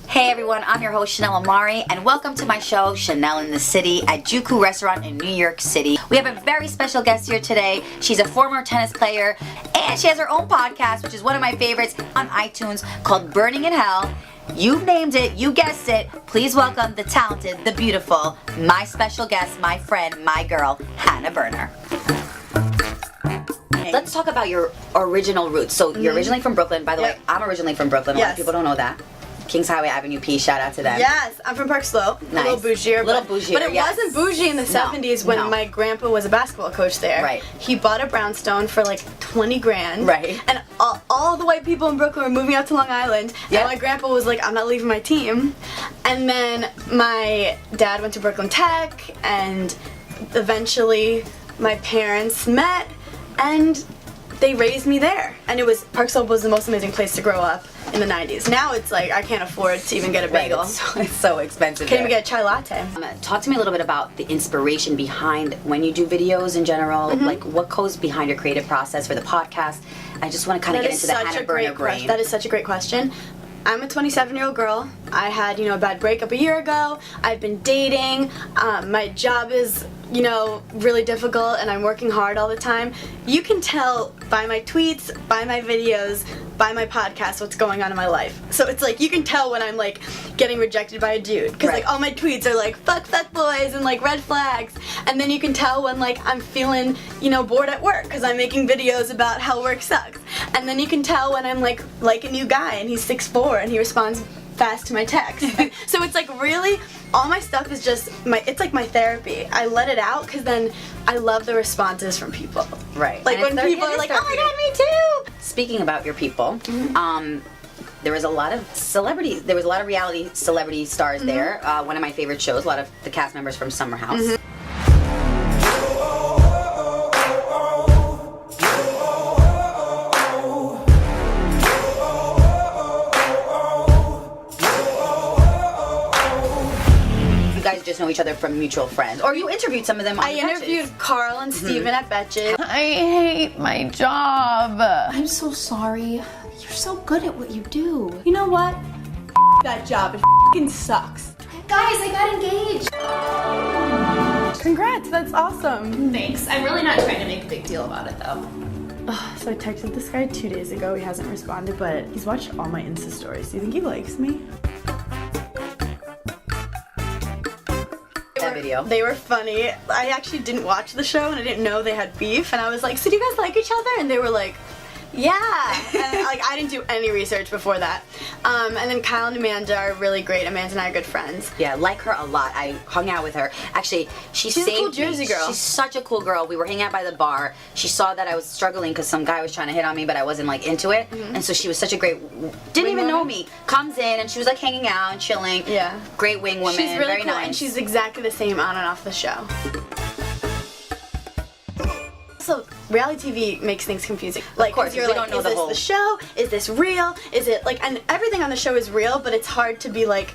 Hey everyone, I'm your host Chanel Omari and welcome to my show Chanel in the City at Juku Restaurant in New York City. We have a very special guest here today. She's a former tennis player and she has her own podcast, which is one of my favorites, on iTunes, called Berning in Hell. You've named it, you guessed it. Please welcome the talented, the beautiful, my special guest, my friend, my girl, Hannah Berner. Let's talk about your original roots. So you're originally from Brooklyn. By the way, I'm originally from Brooklyn. A lot of people don't know that. Kings Highway Avenue P, shout out to them. Yes, I'm from Park Slope. Nice. A little bougier. But it wasn't bougie in the 70s when my grandpa was a basketball coach there. Right. He bought a brownstone for like 20 grand. Right. And all the white people in Brooklyn were moving out to Long Island. Yep. And my grandpa was like, I'm not leaving my team. And then my dad went to Brooklyn Tech, and eventually my parents met and they raised me there. And Park Slope was the most amazing place to grow up in the 90s. Now it's like I can't afford to even get a bagel. It's so expensive. Can't even get a chai latte. Talk to me a little bit about the inspiration behind when you do videos in general. Like what goes behind your creative process for the podcast? I just want to kind of get into the Hannah Berner brain. That is such a great question. I'm a 27-year-old girl. I had, a bad breakup a year ago. I've been dating. My job is, really difficult, and I'm working hard all the time. You can tell by my tweets, by my videos, by my podcast what's going on in my life. So it's like you can tell when I'm like getting rejected by a dude, because like all my tweets are like fuck boys and like red flags, and then you can tell when like I'm feeling bored at work because I'm making videos about how work sucks, and then you can tell when I'm like a new guy and he's 6'4" and he responds fast to my text. So it's like really all my stuff is just it's like my therapy. I let it out because then I love the responses from people. Right. Like when people are like, oh my god, me too. Speaking about your people, there was a lot of celebrities. There was a lot of reality celebrity stars there. One of my favorite shows. A lot of the cast members from Summer House. You guys just know each other from mutual friends, or you interviewed some of them on I interviewed Carl and Steven at Betches. I hate my job. I'm so sorry. You're so good at what you do. You know what? That job. It f***ing sucks. Guys, I got engaged. Congrats, that's awesome. Thanks. I'm really not trying to make a big deal about it though. So I texted this guy 2 days ago. He hasn't responded, but he's watched all my Insta stories. Do you think he likes me? That video. They were funny. I actually didn't watch the show and I didn't know they had beef, and I was like, so do you guys like each other? And they were like, yeah. And like I didn't do any research before that. And then Kyle and Amanda are really great. Amanda and I are good friends. Yeah, like her a lot. I hung out with her. Actually, she's a cool Jersey girl. She's such a cool girl. We were hanging out by the bar. She saw that I was struggling because some guy was trying to hit on me, but I wasn't like into it. And so she was such a great, didn't even know me. Comes in and she was like hanging out and chilling. Yeah. Great wing woman. She's really very cool, nice. and she's exactly the same on and off the show. So reality TV makes things confusing. Like, of course, you're we like, don't know is this the show? Is this real? Is it like, and everything on the show is real, but it's hard to be like,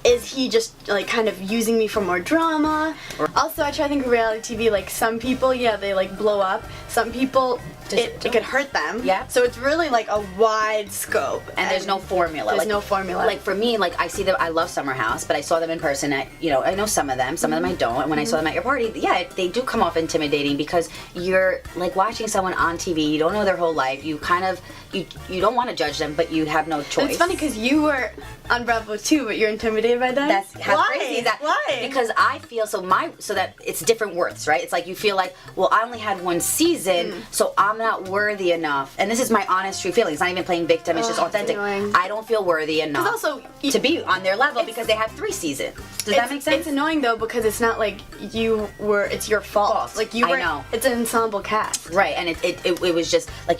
is he just like kind of using me for more drama? Also, I try to think of reality TV like some people, yeah, they like blow up. Some people, it could hurt them. Yeah. So it's really like a wide scope. And there's no formula. There's no formula. Like for me, like I see them, I love Summer House, but I saw them in person at, I know some of them I don't. And when I saw them at your party, yeah, they do come off intimidating because you're like watching someone on TV, you don't know their whole life, you kind of, you don't want to judge them, but you have no choice. And it's funny because you were on Bravo too, but you're intimidated by them? That's how Why? crazy is that? Why? Because I feel so that it's different worths, right? It's like you feel like, well, I only had one season, so I'm not worthy enough. And this is my honest, true feelings. It's not even playing victim, it's just authentic. I don't feel worthy enough also, to be on their level because they have 3 seasons. Does that make sense? It's annoying though because it's not like it's your fault. Like you were, I know. It's an ensemble cast. Right, and it was just like,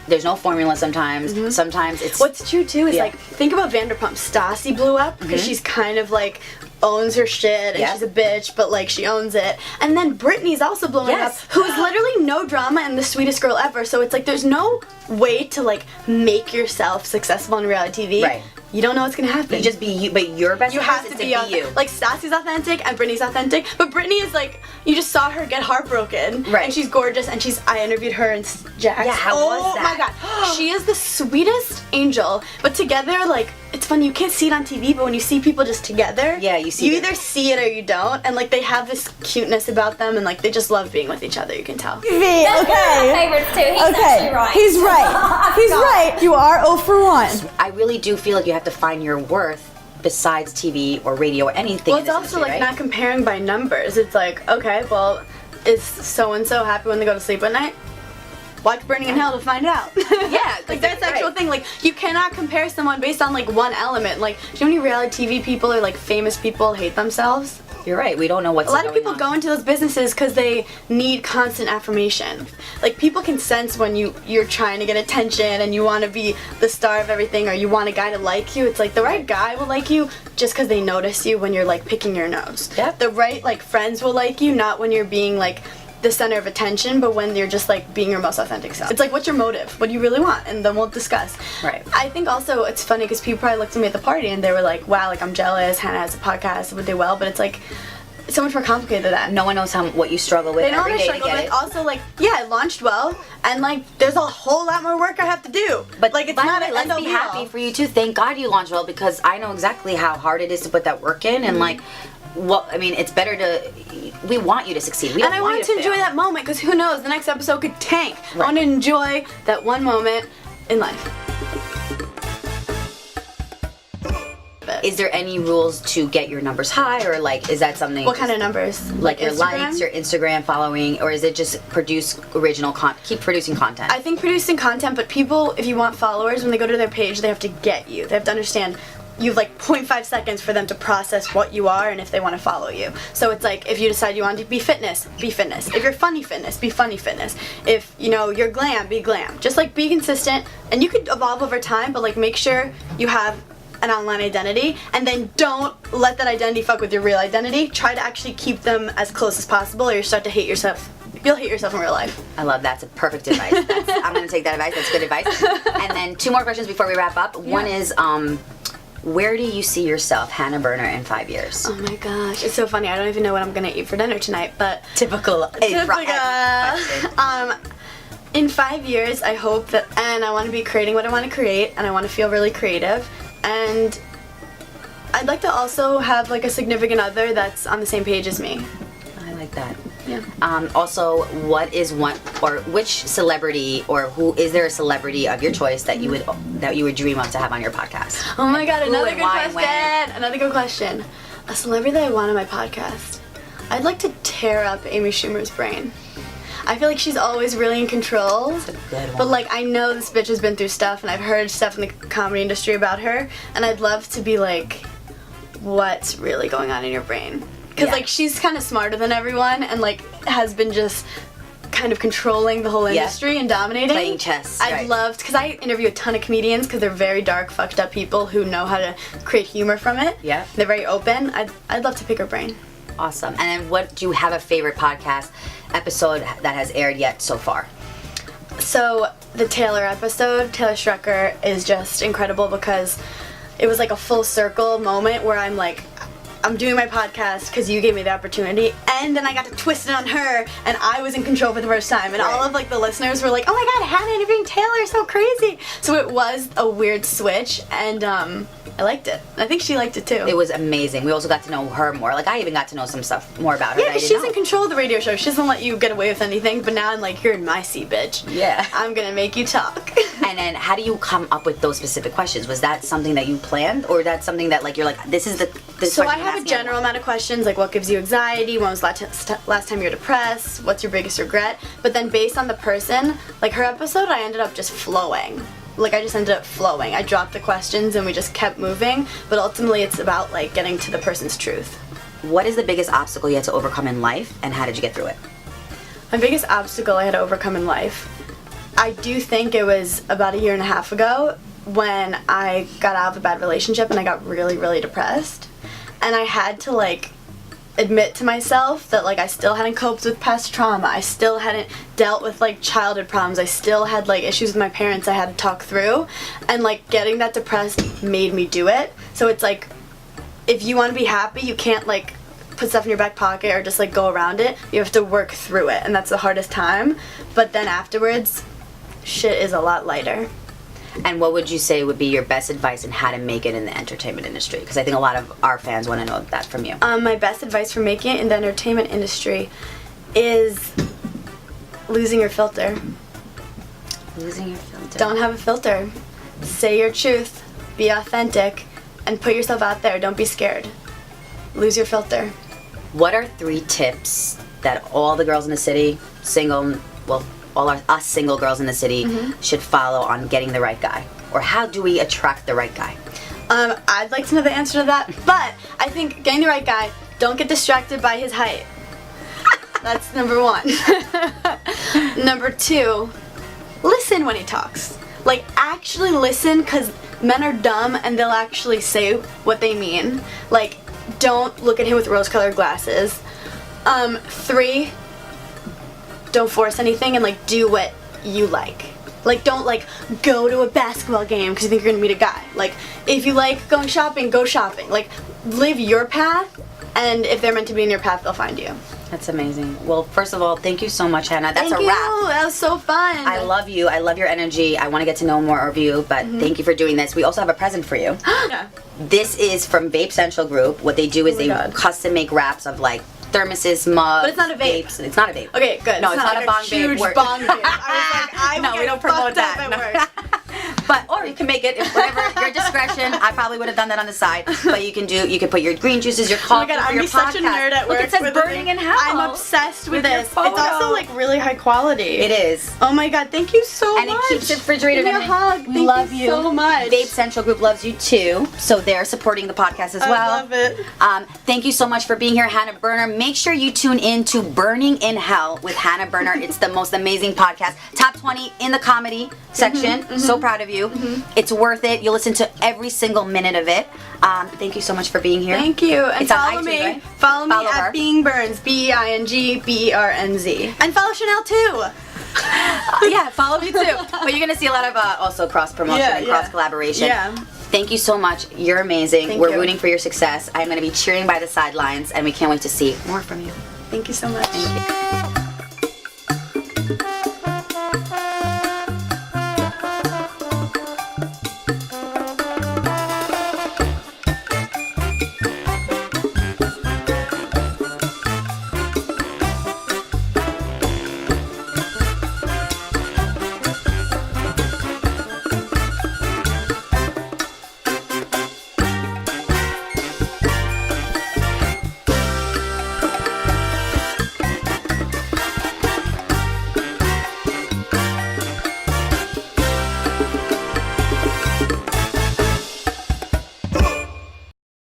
there's no formula sometimes. Sometimes it's... What's true too is like, think about Vanderpump. Stassi blew up because she's kind of like owns her shit and she's a bitch, but like she owns it. And then Britney's also blowing up, who is literally no drama and the sweetest girl ever. So it's like there's no way to like make yourself successful on reality TV. Right. You don't know what's gonna happen. You just be you, but your best you have to be you. Like Stassi's authentic and Britney's authentic, but Britney is like, you just saw her get heartbroken, right? And she's gorgeous, and I interviewed her and Jax. Yeah, how was that? Oh my god, she is the sweetest angel. But together, like it's funny, you can't see it on TV, but when you see people just together, Yeah, you see you them. either see it or you don't, and like they have this cuteness about them, and like they just love being with each other, you can tell. That's one of my favorites too. He's actually right. He's right. He's right. You are 0 for 1. I really do feel like you have to find your worth besides TV or radio or anything. Well, in it's this also industry, like right? not comparing by numbers. It's like, okay, well, is so and so happy when they go to sleep at night? Watch Berning in Hell to find out. Yeah, like that's the right. actual thing. Like you cannot compare someone based on like one element. Like, do you know how many reality TV people or like famous people hate themselves? You're right. We don't know what's A lot of going people on. go into those businesses because they need constant affirmation. Like people can sense when you're trying to get attention and you want to be the star of everything, or you want a guy to like you. It's like the right guy will like you just because they notice you when you're like picking your nose. Yep. The right like friends will like you, not when you're being like the center of attention, but when you're just like being your most authentic self. It's like, what's your motive? What do you really want? And then we'll discuss. Right. I think also it's funny because people probably looked at me at the party and they were like, wow, like I'm jealous, Hannah has a podcast, it would do well, but it's like so much more complicated than that. No one knows what you struggle with They don't every want to day to struggle get with. it. Also, like, yeah, it launched well, and like, there's a whole lot more work I have to do. But like, it's by the not way, an let's end-all be be-all. happy for you too. Thank God you launched well, because I know exactly how hard it is to put that work in, and like, well, I mean, it's better to. We want you to succeed. We don't And I want wanted you to enjoy fail. that moment because who knows, the next episode could tank. I Right. want to enjoy that one moment in life. Is there any rules to get your numbers high, or like, is that something? What kind of numbers? like your Instagram? likes, your Instagram following, or is it just produce original keep producing content? I think producing content, but people, if you want followers, when they go to their page, they have to get you. They have to understand you have like 0.5 seconds for them to process what you are and if they want to follow you. So it's like, if you decide you want to be fitness, be fitness. If you're funny fitness, be funny fitness. If, you know, you're glam, be glam. Just like be consistent, and you could evolve over time, but like make sure you have an online identity, and then don't let that identity fuck with your real identity. Try to actually keep them as close as possible, or you start to hate yourself. You'll hate yourself in real life. I love that. It's a perfect advice. I'm going to take that advice. That's good advice. And then 2 more questions before we wrap up. One is, where do you see yourself, Hannah Berner, in 5 years? Oh my gosh, it's so funny. I don't even know what I'm gonna eat for dinner tonight, but Typical. Typical. In 5 years, I hope that, and I want to be creating what I want to create, and I want to feel really creative, and I'd like to also have like a significant other that's on the same page as me. I like that. Yeah. Also, what is one, or which celebrity, or who is there a celebrity of your choice that you would dream of to have on your podcast? Oh my god, Who another and good why and question. when? Another good question. A celebrity that I want on my podcast. I'd like to tear up Amy Schumer's brain. I feel like she's always really in control. That's a good one. But like, I know this bitch has been through stuff, and I've heard stuff in the comedy industry about her, and I'd love to be like, what's really going on in your brain? Because Yeah. like, she's kind of smarter than everyone, and like has been just kind of controlling the whole Yeah. industry and dominating. Playing chess, I'd right. love, because I interview a ton of comedians because they're very dark, fucked up people who know how to create humor from it. Yeah. They're very open. I'd love to pick her brain. Awesome. And then do you have a favorite podcast episode that has aired yet so far? So the Taylor episode, Taylor Strucker, is just incredible because it was like a full circle moment where I'm like, I'm doing my podcast because you gave me the opportunity, and then I got to twist it on her, and I was in control for the first time, and all Right. of like the listeners were like, oh my god, Hannah interviewing Taylor, so crazy. So it was a weird switch, and I liked it. I think she liked it too. It was amazing. We also got to know her more. Like, I even got to know some stuff more about her. Yeah, that I she's didn't in know. control of the radio show. She doesn't let you get away with anything, but now I'm like, you're in my seat, bitch. Yeah. I'm gonna make you talk. And then, how do you come up with those specific questions? Was that something that you planned, or that's something that like you're like, this is the So question I I'm have a asking general amount of questions, like what gives you anxiety, when was last time you were depressed, what's your biggest regret, but then based on the person, like her episode, I ended up just flowing. Like, I just ended up flowing. I dropped the questions and we just kept moving, but ultimately it's about like getting to the person's truth. What is the biggest obstacle you had to overcome in life, and how did you get through it? My biggest obstacle I had to overcome in life, I do think it was about 1.5 years ago when I got out of a bad relationship and I got really, really depressed. And I had to like admit to myself that like I still hadn't coped with past trauma. I still hadn't dealt with like childhood problems. I still had like issues with my parents I had to talk through. And like getting that depressed made me do it. So it's like, if you want to be happy, you can't like put stuff in your back pocket or just like go around it. You have to work through it, and that's the hardest time. But then afterwards, shit is a lot lighter. And what would you say would be your best advice on how to make it in the entertainment industry? Because I think a lot of our fans want to know that from you. My best advice for making it in the entertainment industry is losing your filter. Losing your filter. Don't have a filter. Say your truth. Be authentic. And put yourself out there. Don't be scared. Lose your filter. What are 3 tips that all the girls in the city, single, well, us single girls in the city, should follow on getting the right guy? Or how do we attract the right guy? I'd like to know the answer to that, but I think getting the right guy, don't get distracted by his height. That's number 1. Number 2, listen when he talks. Like, actually listen, because men are dumb and they'll actually say what they mean. Like, don't look at him with rose-colored glasses. 3, don't force anything and, like, do what you like. Like, don't, like, go to a basketball game because you think you're going to meet a guy. Like, if you like going shopping, go shopping. Like, live your path, and if they're meant to be in your path, they'll find you. That's amazing. Well, first of all, thank you so much, Hannah. That's Thank a you. wrap. That was so fun. I love you. I love your energy. I want to get to know more of you, but thank you for doing this. We also have a present for you. Yeah. This is from Vape Central Group. What they do is they custom make wraps of like thermoses, mugs. But it's not a vape. Vapes. It's not a vape. Okay, good. No, it's not like a bong huge vape. bong vape. I was like, No, we don't promote that. At No. work. But or you can make it whatever your discretion. I probably would have done that on the side, but you can put your green juices, your Oh coffee my god, for I'm your such a podcast. nerd at work. Look, it says with Berning in Hell. I'm obsessed with your this. It's photo. also like really high quality. It is. Oh my god, thank you so And much. it keeps it refrigerated. Give me a hug. We Thank love you so much. Vape Central Group loves you too, so they're supporting the podcast as well. I love it. Thank you so much for being here, Hannah Berner. Make sure you tune in to Berning in Hell with Hannah Berner. It's the most amazing podcast. Top 20 in the comedy section. So proud of you. It's worth it. You'll listen to every single minute of it. Thank you so much for being here. Thank you. And It's on follow iTunes, me. right? Follow me Follow her. at Being Burns. BEINGBERNZ. And follow Chanel too. Yeah, follow me too. But you're gonna see a lot of also cross promotion and cross collaboration. Yeah. Thank you so much. You're amazing. Thank We're you. rooting for your success. I'm gonna be cheering by the sidelines, and we can't wait to see more from you. Thank you so much. Thank you.